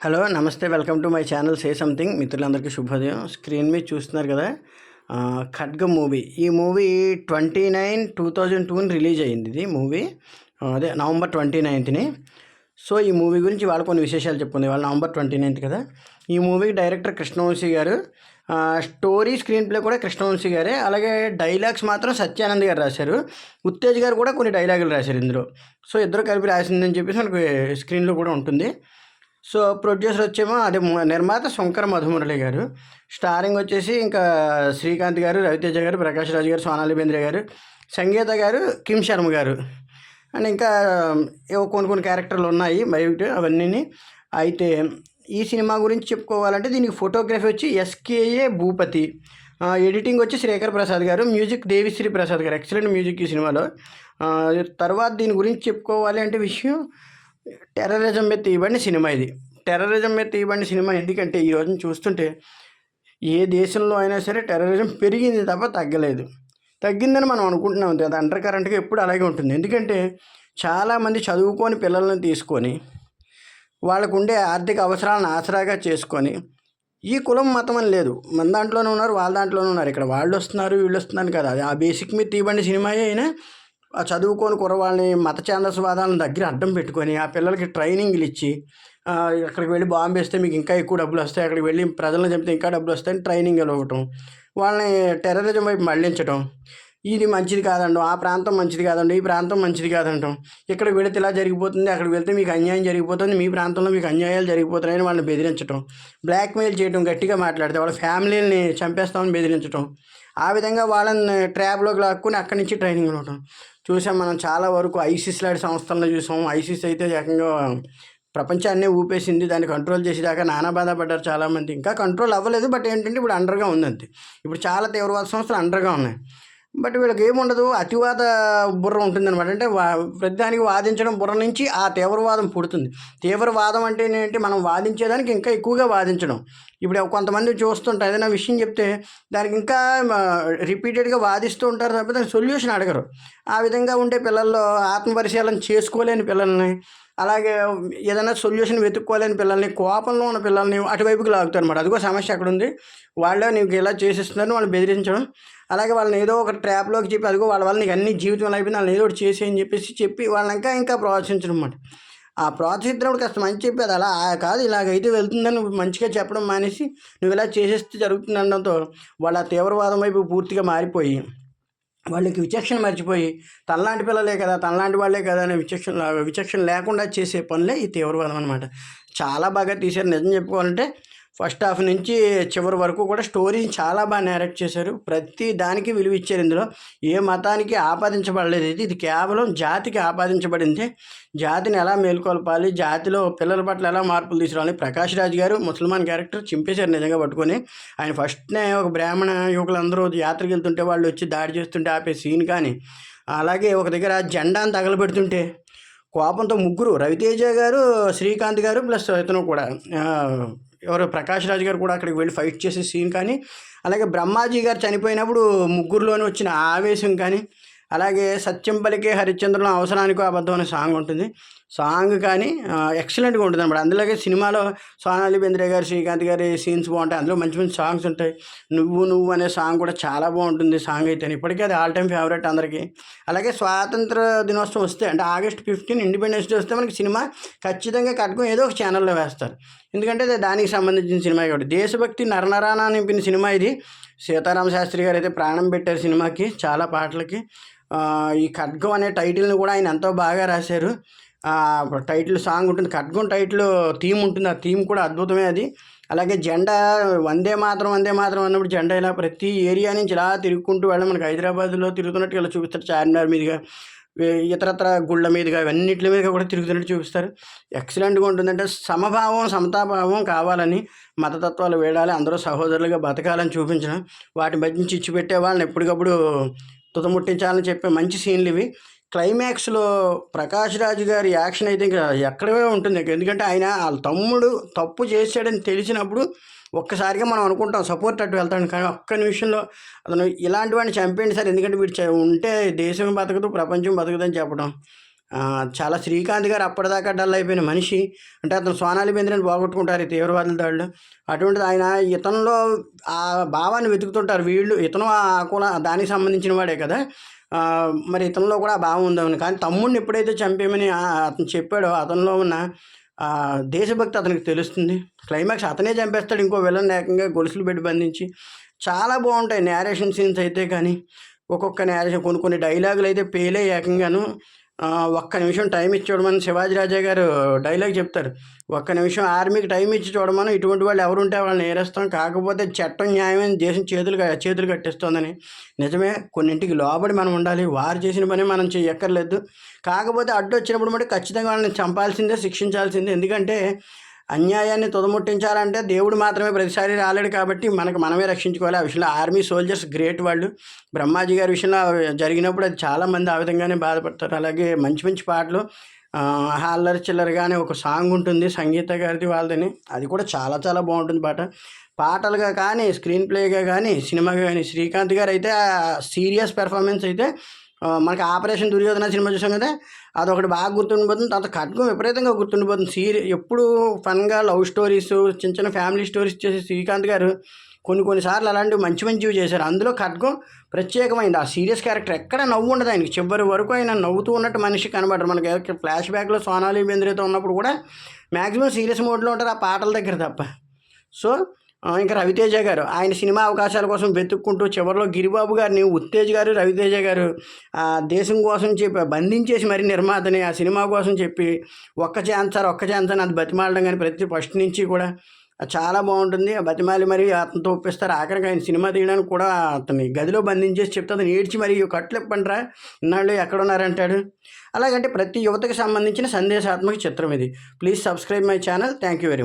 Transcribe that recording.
Hello నమస్తే welcome to my channel say something. మిత్రులందరికీ శుభోదయం. స్క్రీన్ మీద చూస్తున్నారు కదా, ఖడ్గం మూవీ. ఈ మూవీ 29/2002 రిలీజ్ అయ్యింది. ఇది మూవీ అదే నవంబర్ 29ని. సో ఈ మూవీ గురించి వాళ్ళు కొన్ని విశేషాలు చెప్పుకుంది. వాళ్ళు నవంబర్ 29 కదా. ఈ మూవీకి డైరెక్టర్ కృష్ణవంశీ గారు, స్టోరీ స్క్రీన్ ప్లే కూడా కృష్ణవంశీ గారే. అలాగే డైలాగ్స్ మాత్రం సత్యానంద్ గారు రాశారు. ఉత్తేజ్ గారు కూడా కొన్ని డైలాగులు రాశారు ఇందులో. సో ఇద్దరు కలిపి రాసిందని చెప్పేసి మనకి స్క్రీన్లో కూడా ఉంటుంది. సో ప్రొడ్యూసర్ వచ్చేమో అదే నిర్మాత శంకర మధుమురళి గారు. స్టారింగ్ వచ్చేసి ఇంకా శ్రీకాంత్ గారు, రవితేజ గారు, ప్రకాష్ రాజ్ గారు, సోనాలి బెంద్రే గారు, సంగీత గారు, కిమ్ శర్మ గారు అండ్ ఇంకా ఏవో కొన్ని క్యారెక్టర్లు ఉన్నాయి బయట అవన్నీ. అయితే ఈ సినిమా గురించి చెప్పుకోవాలంటే దీనికి ఫోటోగ్రఫీ వచ్చి ఎస్కేఏ భూపతి, ఎడిటింగ్ వచ్చి శ్రీకర్ ప్రసాద్ గారు, మ్యూజిక్ దేవిశ్రీ ప్రసాద్ గారు. ఎక్సలెంట్ మ్యూజిక్ ఈ సినిమాలో. తర్వాత దీని గురించి చెప్పుకోవాలి అంటే విషయం, టెర్రరిజం మీద తీయబడిన సినిమా ఇది. టెర్రరిజం మీద తీయబడిన సినిమా ఎందుకంటే ఈ రోజున చూస్తుంటే ఏ దేశంలో అయినా సరే టెర్రరిజం పెరిగింది తప్ప తగ్గలేదు. తగ్గిందని మనం అనుకుంటున్నాం, అది అండర్ కరెంట్గా ఎప్పుడు అలాగే ఉంటుంది. ఎందుకంటే చాలామంది చదువుకొని పిల్లల్ని తీసుకొని వాళ్ళకు ఉండే ఆర్థిక అవసరాలను ఆసరాగా చేసుకొని, ఈ కులం మతం అని లేదు, మన దాంట్లోనే ఉన్నారు వాళ్ళ దాంట్లోనే ఉన్నారు, ఇక్కడ వాళ్ళు వస్తున్నారు వీళ్ళు వస్తున్నారు కదా, అది ఆ బేసిక్ మీద తీయబడిన సినిమాయే అయినా ఆ చదువుకొని కుర్రవాళ్ళని మత ఛాందస్వాదాలను దగ్గర అడ్డం పెట్టుకొని ఆ పిల్లలకి ట్రైనింగ్లు ఇచ్చి, అక్కడికి వెళ్ళి బాంబు వేస్తే మీకు ఇంకా ఎక్కువ డబ్బులు వస్తాయి, అక్కడికి వెళ్ళి ప్రజలను చంపితే ఇంకా డబ్బులు వస్తాయని ట్రైనింగ్ ఇవ్వటం, వాళ్ళని టెర్రరిజం వైపు మళ్లించడం. ఇది మంచిది కాదండి, ఆ ప్రాంతం మంచిది కాదండి, ఈ ప్రాంతం మంచిది కాదంటాం. ఇక్కడికి వెళితే ఇలా జరిగిపోతుంది, అక్కడికి వెళ్తే మీకు అన్యాయం జరిగిపోతుంది, మీ ప్రాంతంలో మీకు అన్యాయాలు జరిగిపోతున్నాయని వాళ్ళని బెదిరించడం, బ్లాక్మెయిల్ చేయడం, గట్టిగా మాట్లాడితే వాళ్ళ ఫ్యామిలీని చంపేస్తామని బెదిరించడం. ఆ విధంగా వాళ్ళని ట్రాప్లోకి లాక్కుని అక్కడి నుంచి ట్రైనింగ్ ఇవ్వటం చూసాం మనం. చాలా వరకు ఐసిస్ లాంటి సంస్థలను చూసాం. ఐసిస్ అయితే ఏకంగా ప్రపంచాన్నే ఊపేసింది. దాన్ని కంట్రోల్ చేసేదాకా నానా బాధపడ్డారు చాలామంది. ఇంకా కంట్రోల్ అవ్వలేదు, బట్ ఏంటంటే ఇప్పుడు అండర్గా ఉందంతే. ఇప్పుడు చాలా తీవ్రవాద సంస్థలు అండర్గా ఉన్నాయి. బట్ వీళ్ళకి ఏముండదు, అతివాద బుర్ర ఉంటుందన్నమాట. అంటే ప్రతిదానికి వాదించడం బుర్ర నుంచి ఆ తీవ్రవాదం పుడుతుంది. తీవ్రవాదం అంటే ఏంటి, మనం వాదించేదానికి ఇంకా ఎక్కువగా వాదించడం. ఇప్పుడు కొంతమంది చూస్తుంటారు, ఏదైనా విషయం చెప్తే దానికి ఇంకా రిపీటెడ్గా వాదిస్తూ ఉంటారు తప్ప దానికి సొల్యూషన్ అడగరు. ఆ విధంగా ఉండే పిల్లల్లో ఆత్మపరిశీలన చేసుకోలేని పిల్లల్ని, అలాగే ఏదైనా సొల్యూషన్ వెతుక్కోలేని పిల్లల్ని, కోపంలో ఉన్న పిల్లల్ని అటువైపుకి లాగుతారు అనమాట. అదిగో సమస్య అక్కడ ఉంది, వాళ్ళే నీకు ఇలా చేసేస్తున్నారు వాళ్ళు బెదిరించడం. అలాగే వాళ్ళని ఏదో ఒక ట్రాప్లోకి చెప్పి, అదిగో వాళ్ళ వల్ల నీకు అన్ని జీవితంలో అయిపోయింది, వాళ్ళని ఏదో ఒకటి చేసేయని చెప్పి వాళ్ళని ఇంకా ప్రోత్సహించడం అన్నమాట. ఆ ప్రోత్సహించినప్పుడు కాస్త మంచి చెప్పి, అది అలా కాదు ఇలాగైతే వెళ్తుందని నువ్వు మంచిగా చెప్పడం మానేసి నువ్వు ఇలా చేసేస్తే జరుగుతుంది అనడంతో వాళ్ళ తీవ్రవాదం వైపు పూర్తిగా మారిపోయి, వాళ్ళకి విచక్షణ మర్చిపోయి తనలాంటి పిల్లలే కదా, తనలాంటి వాళ్ళే కదా అనే విచక్షణ లేకుండా చేసే పనులే ఈ తీవ్రవాదం అనమాట. చాలా బాగా తీశారు. నిజం చెప్పుకోవాలంటే ఫస్ట్ హాఫ్ నుంచి చివరి వరకు కూడా స్టోరీని చాలా బాగా నేరేట్ చేశారు. ప్రతి దానికి విలువ ఇచ్చారు. ఇందులో ఏ మతానికి ఆపాదించబడలేదు. ఇది కేవలం జాతికి ఆపాదించబడింది. జాతిని ఎలా మేల్కొల్పాలి, జాతిలో పిల్లల పట్ల ఎలా మార్పులు తీసుకురావాలి. ప్రకాష్ రాజ్ గారు ముసల్మాన్ క్యారెక్టర్ చింపేశారు నిజంగా పట్టుకొని. ఆయన ఫస్ట్నే ఒక బ్రాహ్మణ యువకులందరూ యాత్రకు వెళ్తుంటే వాళ్ళు వచ్చి దాడి చేస్తుంటే ఆపే సీన్ కానీ, అలాగే ఒక దగ్గర జెండాను తగలబెడుతుంటే కోపంతో ముగ్గురు, రవితేజ గారు, శ్రీకాంత్ గారు ప్లస్ ఇతను కూడా ఎవరు ప్రకాష్ రాజ్ గారు కూడా అక్కడికి వెళ్ళి ఫైట్ చేసే సీన్ కానీ, అలాగే బ్రహ్మాజీ గారు చనిపోయినప్పుడు ముగ్గురులోనే వచ్చిన ఆవేశం కానీ, అలాగే సత్యం పలికే హరిశ్చంద్రుల అవసరానికో అబద్ధం అనే సాంగ్ ఉంటుంది. సాంగ్ కానీ ఎక్సలెంట్గా ఉంటుంది అనమాట. అందులోకి సినిమాలో సోనాలి బెంద్రే గారు, శ్రీకాంత్ గారి సీన్స్ బాగుంటాయి. అందులో మంచి మంచి సాంగ్స్ ఉంటాయి. నువ్వు అనే సాంగ్ కూడా చాలా బాగుంటుంది. సాంగ్ అయితే ఇప్పటికీ అది ఆల్ టైమ్ ఫేవరెట్ అందరికీ. అలాగే స్వాతంత్ర దినోత్సవం వస్తే అంటే August 15 ఇండిపెండెన్స్ డే వస్తే మనకి సినిమా ఖచ్చితంగా కట్టుకొని ఏదో ఒక ఛానల్లో వేస్తారు. ఎందుకంటే అది దానికి సంబంధించిన సినిమా కాబట్టి. దేశభక్తి నరనరాన నింపిన సినిమా ఇది. సీతారామ శాస్త్రి గారు అయితే ప్రాణం పెట్టారు సినిమాకి, చాలా పాటలకి. ఈ ఖడ్గం అనే టైటిల్ని కూడా ఆయన ఎంతో బాగా రాశారు. టైటిల్ సాంగ్ ఉంటుంది, ఖడ్గం టైటిల్ థీమ్ ఉంటుంది, ఆ థీమ్ కూడా అద్భుతమే అది. అలాగే జెండా వందే మాత్రం అన్నప్పుడు జెండా ఇలా ప్రతి ఏరియా నుంచి ఇలా తిరుగుకుంటూ వెళ్ళి మనకి హైదరాబాద్లో తిరుగుతున్నట్టు ఇలా చూపిస్తారు. చార్మినార్ మీదుగా, ఇతరత్ర గుళ్ళ మీదుగా, ఇవన్నిటి మీదుగా కూడా తిరుగుతున్నట్టు చూపిస్తారు. ఎక్సలెంట్గా ఉంటుందంటే సమభావం సమతాభావం కావాలని, మతతత్వాలు వేడాలి, అందరూ సహోదరులుగా బతకాలని చూపించడం, వాటి మధ్య నుంచి ఇచ్చిపెట్టే వాళ్ళని ఎప్పటికప్పుడు తుదముట్టించాలని చెప్పే మంచి సీన్లు ఇవి. క్లైమాక్స్లో ప్రకాష్ రాజ్ గారి యాక్షన్ అయితే ఇంకా ఎక్కడే ఉంటుంది. ఎందుకంటే ఆయన వాళ్ళ తమ్ముడు తప్పు చేశాడని తెలిసినప్పుడు ఒక్కసారిగా మనం అనుకుంటాం సపోర్ట్ అట్టు వెళ్తాను, కానీ ఒక్క నిమిషంలో అతను ఇలాంటి వాడిని చంపేయండి సార్, ఎందుకంటే వీడు ఉంటే దేశం బతకదు ప్రపంచం బతకదని చెప్పడం. చాలా శ్రీకాంత్ గారు అప్పటిదాకా డల్ అయిపోయిన మనిషి, అంటే అతను సోనాలి బెంద్రేని పోగొట్టుకుంటారు ఈ తీవ్రవాదుల దాడిలో. అటువంటిది ఆయన ఇతనిలో ఆ భావాన్ని వెతుకుతుంటారు వీళ్ళు. ఇతను కూడా దానికి సంబంధించిన వాడే కదా, మరి ఇతనిలో కూడా ఆ భావం ఉందని. కానీ తమ్ముడిని ఎప్పుడైతే చంపేమని అతను చెప్పాడో అతనిలో ఉన్న దేశభక్తి అతనికి తెలుస్తుంది. క్లైమాక్స్ అతనే చంపేస్తాడు ఇంకో విలన్ ఏకంగా గొలుసులు పెట్టి బంధించి. చాలా బాగుంటాయి నేరేషన్ సీన్స్ అయితే కానీ, ఒక్కొక్క నేరేషన్ కొన్ని డైలాగులు అయితే పేలే ఏకంగాను. ఒక్క నిమిషం టైం ఇచ్చి చూడమని శివాజీ రాజా గారు డైలాగ్ చెప్తారు. ఒక్క నిమిషం ఆర్మీకి టైం ఇచ్చి చూడమని, ఇటువంటి వాళ్ళు ఎవరుంటే వాళ్ళని నేరేస్తాం, కాకపోతే చట్టం న్యాయమైన దేశం చేతులు కట్టిస్తోందని. నిజమే, కొన్నింటికి లోబడి మనం ఉండాలి, వారు చేసిన పని మనం చెయ్యక్కర్లేదు. కాకపోతే అడ్డు వచ్చినప్పుడు మటు ఖచ్చితంగా వాళ్ళని చంపాల్సిందే, శిక్షించాల్సిందే. ఎందుకంటే అన్యాయాన్ని తుదముట్టించాలంటే దేవుడు మాత్రమే ప్రతిసారి రాలేడు కాబట్టి మనమే రక్షించుకోవాలి. ఆ విషయంలో ఆర్మీ సోల్జర్స్ గ్రేట్ వాళ్ళు. బ్రహ్మాజీ గారి విషయంలో జరిగినప్పుడు అది చాలామంది ఆ విధంగానే బాధపడతారు. అలాగే మంచి మంచి పాటలు, అల్లరి చిల్లరగానే ఒక సాంగ్ ఉంటుంది సంగీత గారిది వాళ్ళదని, అది కూడా చాలా చాలా బాగుంటుంది పాటలుగా కానీ స్క్రీన్ ప్లేగా కానీ సినిమాగా కానీ. శ్రీకాంత్ గారు అయితే సీరియస్ పెర్ఫార్మెన్స్ అయితే మనకి ఆపరేషన్ దుర్యోధన సినిమా చూసాం కదా, అదొకటి బాగా గుర్తుండిపోతుంది. తర్వాత ఖడ్గం విపరీతంగా గుర్తుండిపోతుంది. ఎప్పుడు ఫన్గా లవ్ స్టోరీస్, చిన్న ఫ్యామిలీ స్టోరీస్ చేసే శ్రీకాంత్ గారు కొన్నిసార్లు అలాంటివి మంచివి చేశారు. అందులో ఖడ్గం ప్రత్యేకమైంది. ఆ సీరియస్ క్యారెక్టర్ ఎక్కడ నవ్వు ఉండదు ఆయనకి. చివరి వరకు ఆయన నవ్వుతూ ఉన్నట్టు మనిషి కనబడరు. మనకి ఫ్లాష్ బ్యాక్లో సోనాలి బెంద్రేతో ఉన్నప్పుడు కూడా మ్యాక్సిమం సీరియస్ మోడ్లో ఉంటారు ఆ పాటల దగ్గర తప్ప. సో ఇంకా రవితేజ గారు ఆయన సినిమా అవకాశాల కోసం వెతుక్కుంటూ చివరిలో గిరిబాబు గారిని ఉత్తేజ్ గారు, రవితేజ గారు దేశం కోసం చెప్పి బంధించేసి మరి నిర్మాతని ఆ సినిమా కోసం చెప్పి ఒక్క ఛాన్స్ అని అది బతిమాలడం కానీ ప్రతి ఫస్ట్ నుంచి కూడా చాలా బాగుంటుంది. ఆ బతిమాలి మరి అతనితో ఒప్పిస్తారు. ఆఖరికి ఆయన సినిమా తీయడానికి కూడా అతన్ని గదిలో బంధించేసి చెప్తే అతను ఏడ్చి మరి కట్లు ఇప్పండిరా ఇన్నాళ్ళు ఎక్కడున్నారంటాడు. అలాగంటే ప్రతి యువతకు సంబంధించిన సందేశాత్మక చిత్రం ఇది. Please subscribe my channel. Thank you very much.